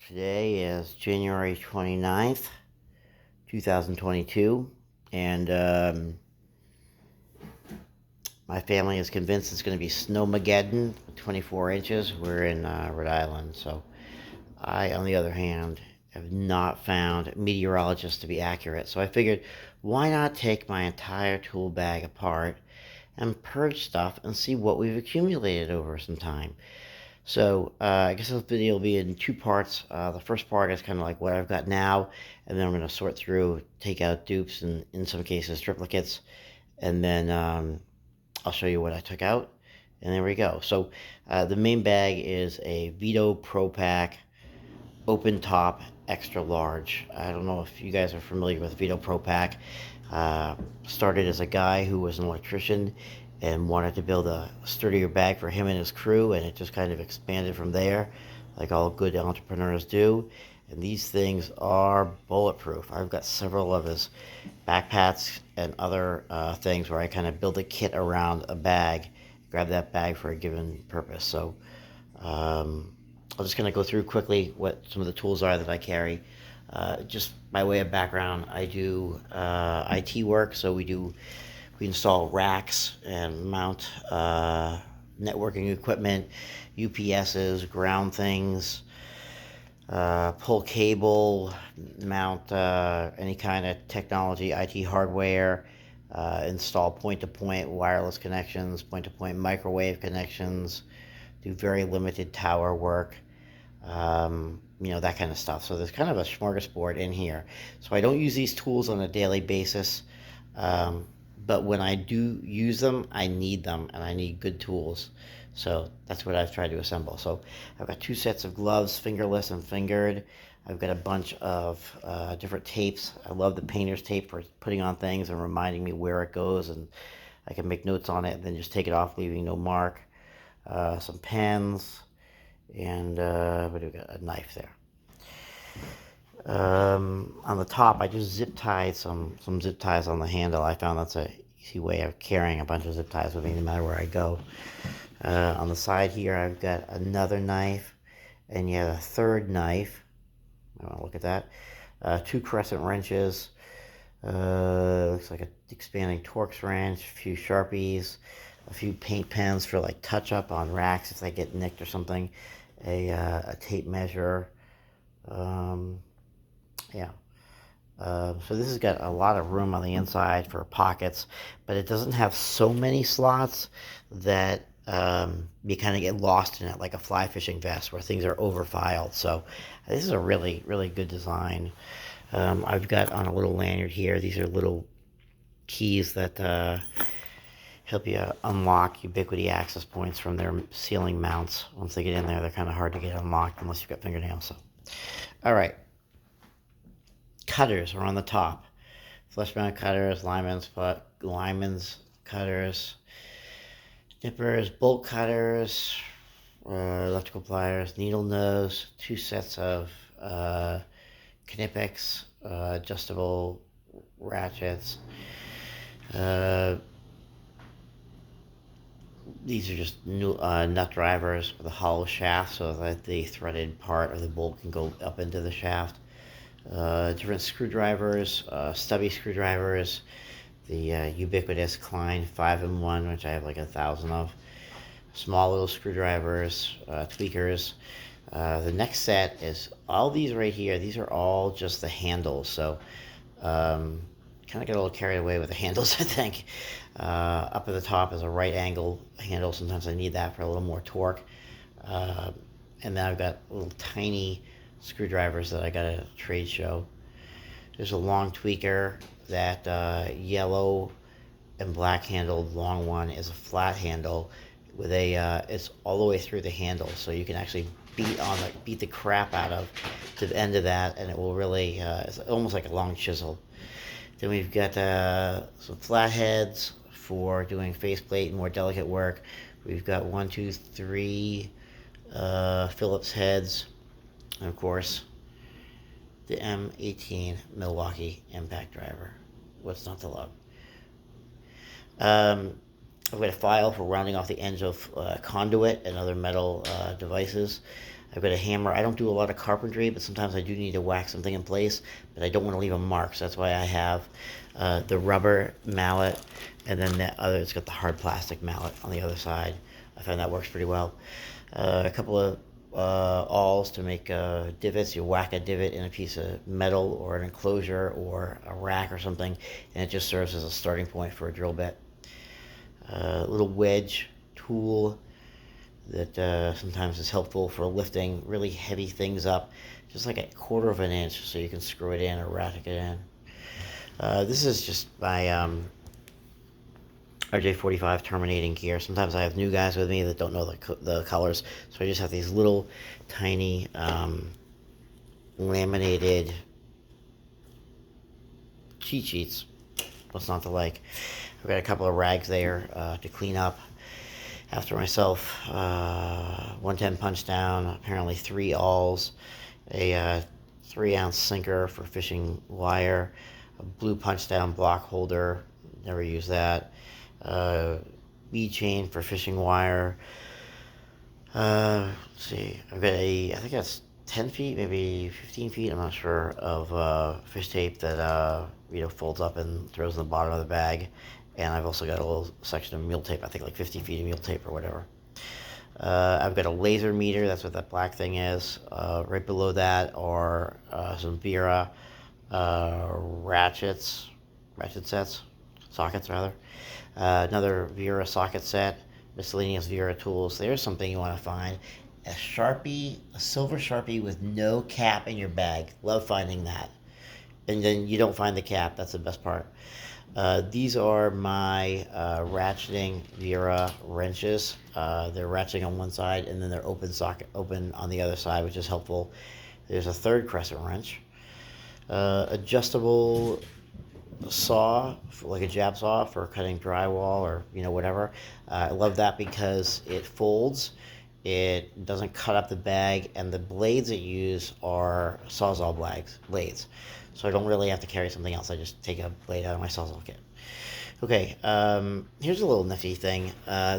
Today is January 29th, 2022, and my family is convinced it's going to be snowmageddon, 24 inches. We're in Rhode Island, so I, on the other hand, have not found meteorologists to be accurate. So I figured, why not take my entire tool bag apart and purge stuff and see what we've accumulated over some time. So I guess this video will be in two parts. The first part is kind of like what I've got now, and then I'm going to sort through, take out dupes and in some cases triplicates, and then I'll show you what I took out, and there we go. So the main bag is a Veto Pro Pack open top extra large. I don't know if you guys are familiar with Veto Pro Pack. Started as a guy who was an electrician and wanted to build a sturdier bag for him and his crew, and it just kind of expanded from there, like all good entrepreneurs do. And these things are bulletproof. I've got several of his backpacks and other things where I kind of build a kit around a bag, grab that bag for a given purpose. So I'm just going to go through quickly what some of the tools are that I carry. Just by way of background, I do IT work, so we install racks and mount networking equipment, UPSs, ground things, pull cable, mount any kind of technology, IT hardware, install point-to-point wireless connections, point-to-point microwave connections, do very limited tower work, that kind of stuff. So there's kind of a smorgasbord in here. So I don't use these tools on a daily basis. But when I do use them, I need them, and I need good tools. So that's what I've tried to assemble. So I've got two sets of gloves, fingerless and fingered. I've got a bunch of different tapes. I love the painter's tape for putting on things and reminding me where it goes, and I can make notes on it and then just take it off, leaving no mark. Some pens, and what do we got? A knife there. On the top, I just zip tied some zip ties on the handle. I found that's a easy way of carrying a bunch of zip ties with me no matter where I go. On the side here, I've got another knife, and you have a third knife. I want to look at that. Two crescent wrenches. Looks like an expanding Torx wrench. A few Sharpies. A few paint pens for like touch up on racks if they get nicked or something. A tape measure. Yeah. So this has got a lot of room on the inside for pockets, but it doesn't have so many slots that you kind of get lost in it, like a fly fishing vest where things are over filed. So this is a really, really good design. I've got on a little lanyard here, these are little keys that help you unlock ubiquity access points from their ceiling mounts. Once they get in there, they're kind of hard to get unlocked unless you've got fingernails. So, all right. Cutters are on the top. Flush mount cutters, lineman's cutters, nippers, bolt cutters, electrical pliers, needle nose, two sets of Knipex, adjustable ratchets. These are just new nut drivers with a hollow shaft so that the threaded part of the bolt can go up into the shaft. Different screwdrivers, stubby screwdrivers, the ubiquitous Klein 5-in-1, which I have like 1,000 of, small little screwdrivers, tweakers. The next set is all these right here. These are all just the handles, so kind of get a little carried away with the handles, I think. Up at the top is a right angle handle. Sometimes I need that for a little more torque. And then I've got little tiny screwdrivers that I got at a trade show. There's a long tweaker. That yellow and black handled long one is a flat handle with it's all the way through the handle, so you can actually beat the crap out of to the end of that, and it will really it's almost like a long chisel. Then we've got some flatheads for doing faceplate and more delicate work. We've got 1, 2, 3 Phillips heads. And of course, the M18 Milwaukee impact driver. What's not to love? I've got a file for rounding off the ends of conduit and other metal devices. I've got a hammer. I don't do a lot of carpentry, but sometimes I do need to whack something in place, but I don't want to leave a mark, so that's why I have the rubber mallet, and then the other, it's got the hard plastic mallet on the other side. I find that works pretty well. A couple of awls to make divots. You whack a divot in a piece of metal or an enclosure or a rack or something, and it just serves as a starting point for a drill bit. A little wedge tool that sometimes is helpful for lifting really heavy things up, just like a quarter of an inch, so you can screw it in or ratchet it in. This is just my RJ45 terminating gear. Sometimes I have new guys with me that don't know the colors, so I just have these little tiny laminated cheat sheets. What's not to like? I've got a couple of rags there to clean up after myself. 110 punch down, apparently 3 awls, a 3-ounce sinker for fishing wire, a blue punch down block holder, never use that, bead chain for fishing wire. Let's see, I've got I think that's 10 feet, maybe 15 feet, I'm not sure, of fish tape that folds up and throws in the bottom of the bag. And I've also got a little section of mule tape, I think like 50 feet of mule tape or whatever. I've got a laser meter, that's what that black thing is. Right below that are some Vera ratchet sets, sockets rather. Another Vera socket set, miscellaneous Vera tools. There's something you want to find. A Sharpie, a silver Sharpie with no cap in your bag. Love finding that. And then you don't find the cap, that's the best part. These are my ratcheting Vera wrenches. They're ratcheting on one side, and then they're open on the other side, which is helpful. There's a third crescent wrench. Adjustable saw, like a jab saw for cutting drywall or whatever. I love that because it folds. It doesn't cut up the bag, and the blades it use are Sawzall blades. So I don't really have to carry something else. I just take a blade out of my Sawzall kit. Okay, here's a little nifty thing.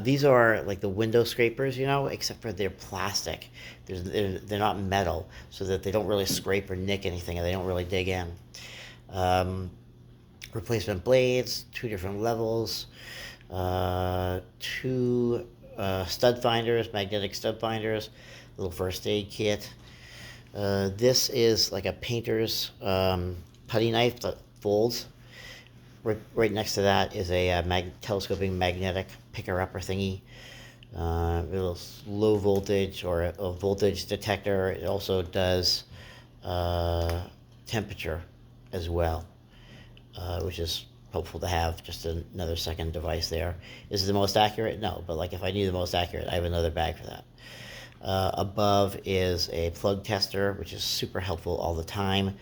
These are like the window scrapers, except for they're plastic. They're not metal, so that they don't really scrape or nick anything, and they don't really dig in. Replacement blades, 2 different levels, 2 stud finders, magnetic stud finders, little first aid kit. This is like a painter's putty knife that folds. Right next to that is a telescoping magnetic picker-upper thingy. A little low voltage or a voltage detector. It also does temperature as well, which is helpful to have, just another second device there. Is it the most accurate? No, but like if I need the most accurate, I have another bag for that. Above is a plug tester, which is super helpful all the time.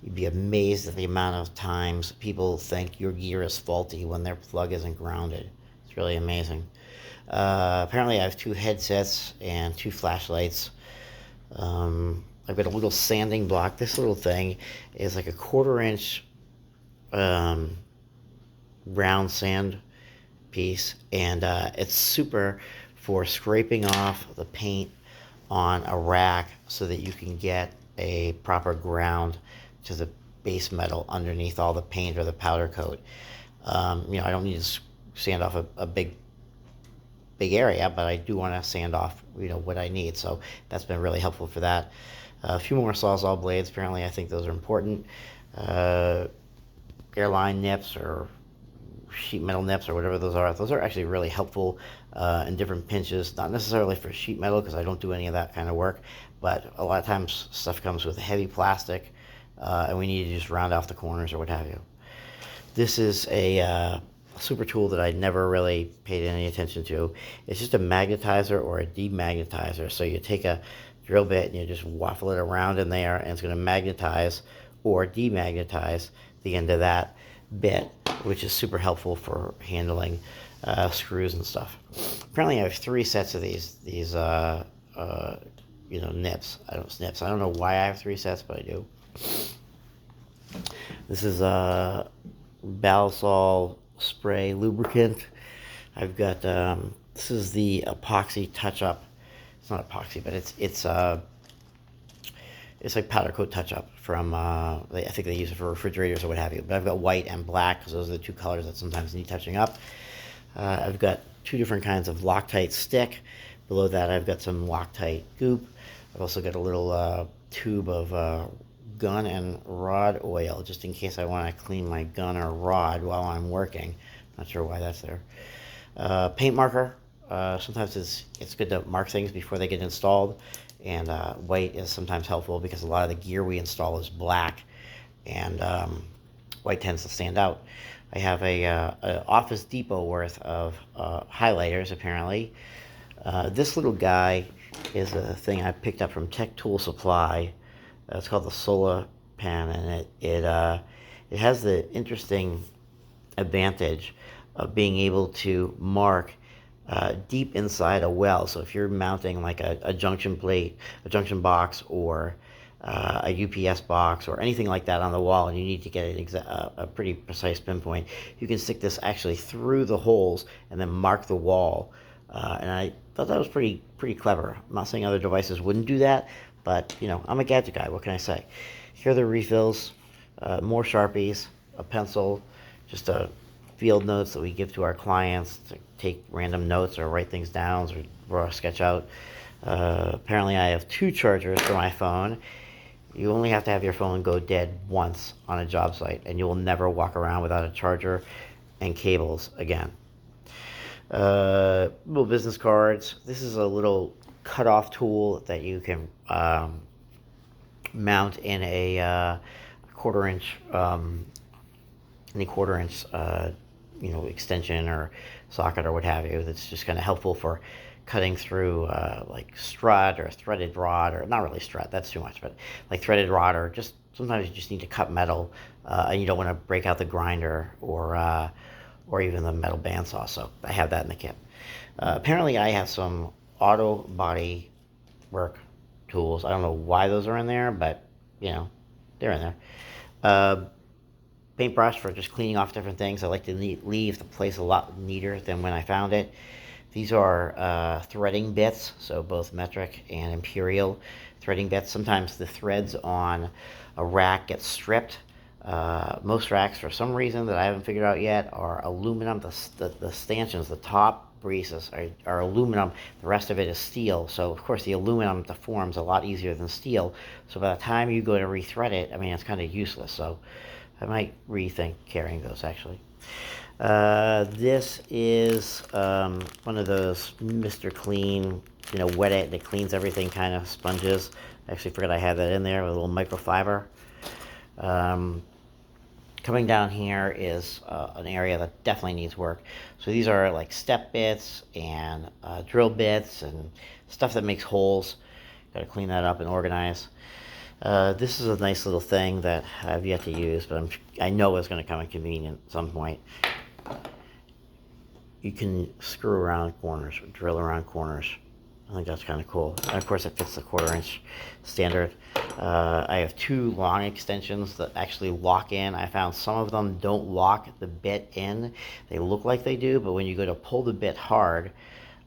You'd be amazed at the amount of times people think your gear is faulty when their plug isn't grounded. It's really amazing. Apparently I have 2 headsets and 2 flashlights. I've got a little sanding block. This little thing is like a 1/4 inch round sand piece, and it's super for scraping off the paint on a rack so that you can get a proper ground to the base metal underneath all the paint or the powder coat. I don't need to sand off a big area, but I do want to sand off what I need, so that's been really helpful for that. A few more Sawzall blades. Apparently I think those are important. Airline nips or sheet metal nips or whatever those are actually really helpful in different pinches. Not necessarily for sheet metal, because I don't do any of that kind of work, but a lot of times stuff comes with heavy plastic and we need to just round off the corners or what have you. This is a super tool that I never really paid any attention to. It's just a magnetizer or a demagnetizer. So you take a drill bit and you just waffle it around in there, and it's going to magnetize or demagnetize the end of that bit, which is super helpful for handling screws and stuff. Apparently I have 3 sets of these nips. I don't know why I have 3 sets, but I do. This is Balisol spray lubricant. I've got this is the epoxy touch-up. It's not epoxy, but it's It's like powder coat touch up from, I think they use it for refrigerators or what have you. But I've got white and black because those are the two colors that sometimes need touching up. I've got two different kinds of Loctite stick. Below that, I've got some Loctite goop. I've also got a little tube of gun and rod oil, just in case I want to clean my gun or rod while I'm working. Not sure why that's there. Paint marker. Sometimes it's good to mark things before they get installed, and white is sometimes helpful because a lot of the gear we install is black, and white tends to stand out. I have a Office Depot worth of highlighters, apparently. This little guy is a thing I picked up from Tech Tool Supply. It's called the Solar Pen, and it has the interesting advantage of being able to mark deep inside a well. So if you're mounting like a junction plate, a junction box, or a UPS box or anything like that on the wall, and you need to get a pretty precise pinpoint, you can stick this actually through the holes and then mark the wall. And I thought that was pretty clever. I'm not saying other devices wouldn't do that, but I'm a gadget guy. What can I say? Here are the refills, more Sharpies, a pencil, just a field notes that we give to our clients to take random notes or write things down or draw a sketch out. Apparently I have 2 chargers for my phone. You only have to have your phone go dead once on a job site, and you will never walk around without a charger and cables again. Little business cards. This is a little cutoff tool that you can mount in a quarter-inch, any quarter-inch, extension or socket or what have you. That's just kind of helpful for cutting through like strut or threaded rod, or not really strut, that's too much, but like threaded rod, or just sometimes you just need to cut metal and you don't want to break out the grinder or even the metal bandsaw. So I have that in the kit. Apparently I have some auto body work tools. I don't know why those are in there, but they're in there. Paintbrush for just cleaning off different things. I like to leave the place a lot neater than when I found it. These are threading bits, so both metric and imperial threading bits. Sometimes the threads on a rack get stripped. Most racks, for some reason that I haven't figured out yet, are aluminum. The stanchions, the top braces are aluminum. The rest of it is steel. So, of course, the aluminum deforms a lot easier than steel. So by the time you go to rethread it, it's kind of useless. So I might rethink carrying those, actually. This is one of those Mr. Clean, wet it, that cleans everything kind of sponges. I actually forgot I had that in there with a little microfiber. Coming down here is an area that definitely needs work. So these are like step bits and drill bits and stuff that makes holes. Got to clean that up and organize. This is a nice little thing that I've yet to use, but I know it's going to come in convenient at some point. You can screw around corners, or drill around corners. I think that's kind of cool. And of course, it fits the quarter-inch standard. I have 2 long extensions that actually lock in. I found some of them don't lock the bit in. They look like they do, but when you go to pull the bit hard,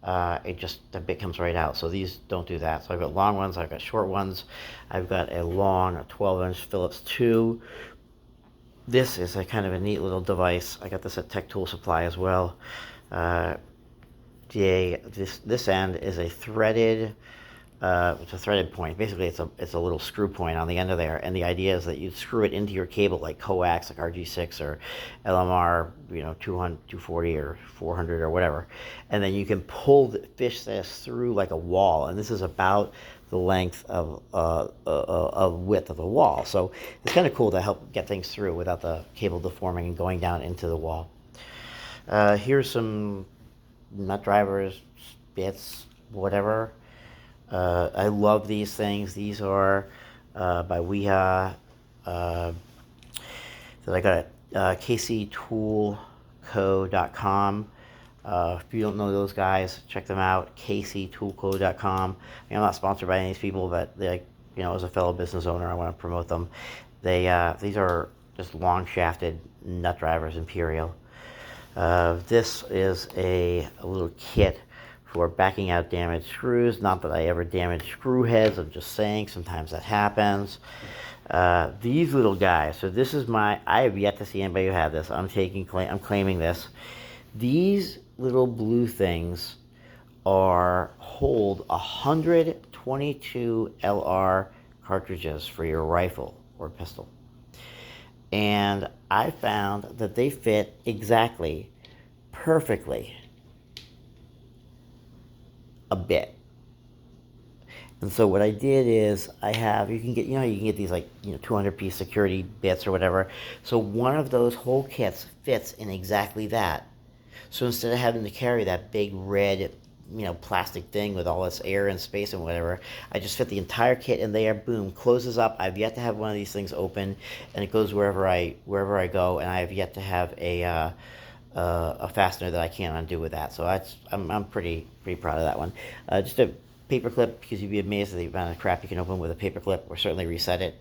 the bit comes right out. So these don't do that. So I've got long ones, I've got short ones. I've got a long 12-inch Phillips 2. This is a kind of a neat little device. I got this at Tech Tool Supply as well. This end is a threaded, it's a threaded point. Basically, it's a little screw point on the end of there, and the idea is that you screw it into your cable like coax, like RG6 or LMR, 200, 240 or 400 or whatever, and then you can fish this through like a wall, and this is about the length of width of the wall. So it's kind of cool to help get things through without the cable deforming and going down into the wall. Here's some nut drivers, bits, whatever. I love these things. These are by Weha that I got at kctoolco.com. If you don't know those guys, check them out, kctoolco.com. I'm not sponsored by any of these people, but as a fellow business owner, I want to promote them. These are just long shafted nut drivers, imperial. This is a little kit for backing out damaged screws. Not that I ever damage screw heads, I'm just saying sometimes that happens. These little guys, so this is I have yet to see anybody who had this. I'm claiming this. These little blue things hold 122 LR cartridges for your rifle or pistol. And I found that they fit exactly, perfectly, a bit. And so what I did is you can get these 200-piece security bits or whatever. So one of those whole kits fits in exactly that. So instead of having to carry that big red, plastic thing with all this air and space and whatever, I just fit the entire kit in there, boom, closes up. I've yet to have one of these things open, and it goes wherever I go, and I have yet to have a fastener that I can't undo with that. So I'm pretty proud of that one. Just a paper clip, because you'd be amazed at the amount of crap you can open with a paper clip, or certainly reset it.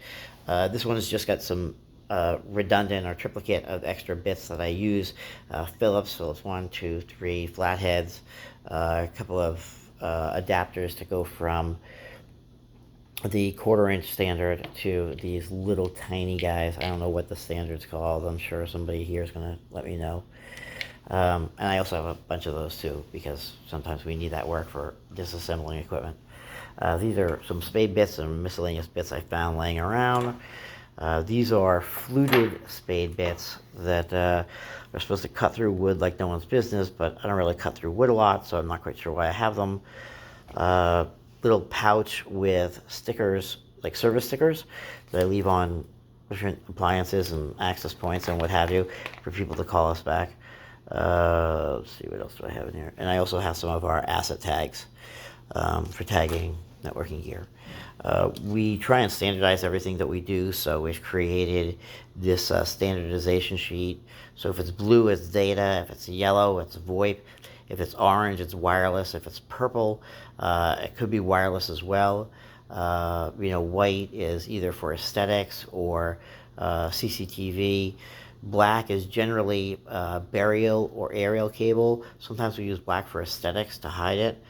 This one has just got some redundant or triplicate of extra bits that I use. Phillips 1, 2, 3 flatheads, a couple of adapters to go from the 1/4-inch standard to these little tiny guys. I don't know what the standard's called. I'm sure somebody here is going to let me know. And I also have a bunch of those too, because sometimes we need that work for disassembling equipment. These are some spade bits and miscellaneous bits I found laying around. These are fluted spade bits that are supposed to cut through wood like no one's business, but I don't really cut through wood a lot, so I'm not quite sure why I have them. Little pouch with stickers, like service stickers, that I leave on different appliances and access points and what have you for people to call us back. Let's see, what else do I have in here? And I also have some of our asset tags for tagging networking gear. We try and standardize everything that we do, so we've created this standardization sheet. So if it's blue, it's data. If it's yellow, it's VoIP. If it's orange, it's wireless. If it's purple, it could be wireless as well. White is either for aesthetics or CCTV. Black is generally burial or aerial cable. Sometimes we use black for aesthetics to hide it.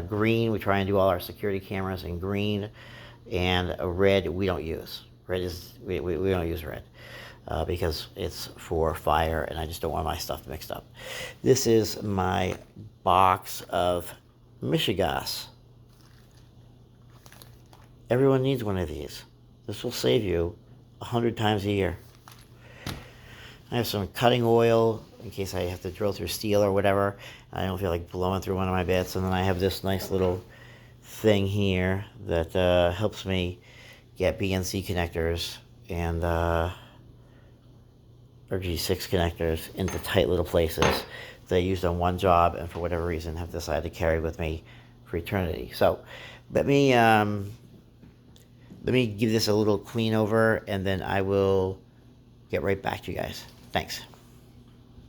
Green, we try and do all our security cameras in green. And red, we don't use. We don't use red because it's for fire, and I just don't want my stuff mixed up. This is my box of Michigas. Everyone needs one of these. This will save you 100 times a year. I have some cutting oil in case I have to drill through steel or whatever. I don't feel like blowing through one of my bits. And then I have this nice little thing here that helps me get BNC connectors and or G6 connectors into tight little places that I used on one job and for whatever reason have decided to carry with me for eternity. So let me give this a little clean over, and then I will get right back to you guys. Thanks.